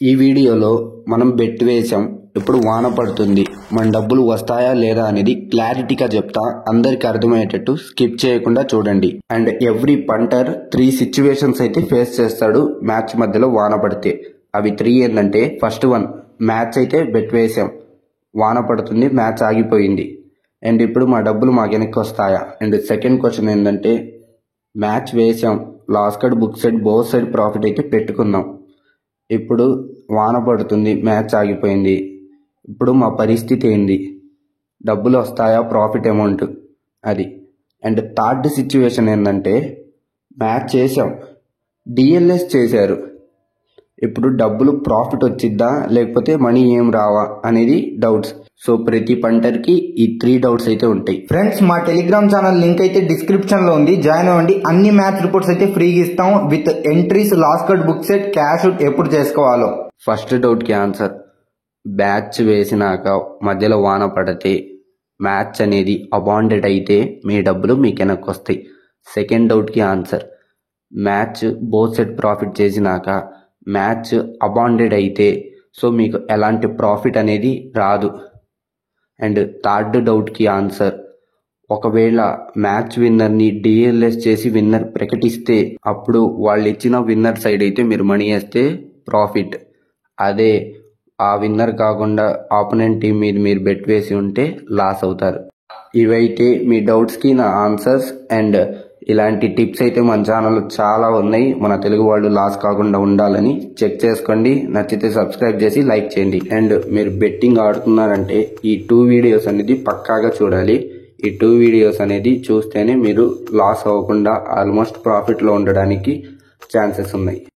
ఈ వీడియోలో మనం బెట్ వేసాం, ఇప్పుడు వాన పడుతుంది, మన డబ్బులు వస్తాయా లేదా అనేది క్లారిటీగా చెప్తా. అందరికి అర్థమయ్యేటట్టు స్కిప్ చేయకుండా చూడండి. అండ్ ఎవ్రీ పంటర్ 3 సిచ్యువేషన్స్ అయితే ఫేస్ చేస్తాడు మ్యాచ్ మధ్యలో వాన పడితే. అవి 3 ఏంటంటే, ఫస్ట్ వన్, మ్యాచ్ అయితే బెట్ వేసాం, వాన పడుతుంది, మ్యాచ్ ఆగిపోయింది, అండ్ ఇప్పుడు మా డబ్బులు మాకు వెనక్కి వస్తాయా. అండ్ సెకండ్ క్వశ్చన్ ఏంటంటే, మ్యాచ్ వేసాం, loss card, book side, both side profit అయితే పెట్టుకున్నాం, ఇప్పుడు వాన పడుతుంది, మ్యాచ్ ఆగిపోయింది, ఇప్పుడు మా పరిస్థితి ఏంది, డబ్బులు వస్తాయా, ప్రాఫిట్ అమౌంట్ అది. అండ్ థర్డ్ సిచ్యువేషన్ ఏంటంటే, మ్యాచ్ చేసాం, డిఎల్ఎస్ చేశారు, ఇప్పుడు డబ్బులు ప్రాఫిట్ వచ్చిద్దా లేకపోతే మనీ ఏం రావా అనేది డౌట్స్. సో ప్రతి పంటర్కి ఈ 3 డౌట్స్ అయితే ఉంటాయి. ఫ్రెండ్స్, మా టెలిగ్రామ్ ఛానల్ లింక్ అయితే డిస్క్రిప్షన్ లో ఉంది, జాయిన్ అవ్వండి. అన్ని మ్యాచ్ రిపోర్ట్స్ అయితే ఫ్రీగా ఇస్తాం, with entries, loss card, book set, cash out ఎప్పుడు చేసుకోవాలో. ఫస్ట్ డౌట్కి ఆన్సర్, బ్యాచ్ వేసినాక మధ్యలో వాన పడితే, మ్యాచ్ అనేది అబాండెడ్ అయితే మీ డబ్బులు మీకు వెనక్కి వస్తాయి. సెకండ్ డౌట్కి answer, match both set profit చేసినాక మ్యాచ్ అబాండెడ్ అయితే సో మీకు ఎలాంటి ప్రాఫిట్ అనేది రాదు. అండ్ థర్డ్ డౌట్కి ఆన్సర్, ఒకవేళ మ్యాచ్ విన్నర్ని డిఎల్ఎస్ చేసి విన్నర్ ప్రకటిస్తే అప్పుడు వాళ్ళు ఇచ్చిన విన్నర్ సైడ్ అయితే మీరు మనీ వేస్తే ప్రాఫిట్. అదే ఆ విన్నర్ కాకుండా ఆపోనెంట్ టీం మీద మీరు బెట్ వేసి ఉంటే లాస్ అవుతారు. ఇవైతే మీ డౌట్స్కి నా ఆన్సర్స్. అండ్ ఇలాంటి టిప్స్ అయితే మన ఛానల్లో చాలా ఉన్నాయి, మన తెలుగు వాళ్ళు లాస్ కాకుండా ఉండాలని. చెక్ చేసుకోండి, నచ్చితే సబ్స్క్రైబ్ చేసి లైక్ చేయండి. అండ్ మీరు బెట్టింగ్ ఆడుతున్నారంటే ఈ 2 వీడియోస్ అనేది పక్కాగా చూడాలి. ఈ 2 వీడియోస్ అనేది చూస్తేనే మీరు లాస్ అవ్వకుండా ఆల్మోస్ట్ ప్రాఫిట్లో ఉండడానికి ఛాన్సెస్ ఉన్నాయి.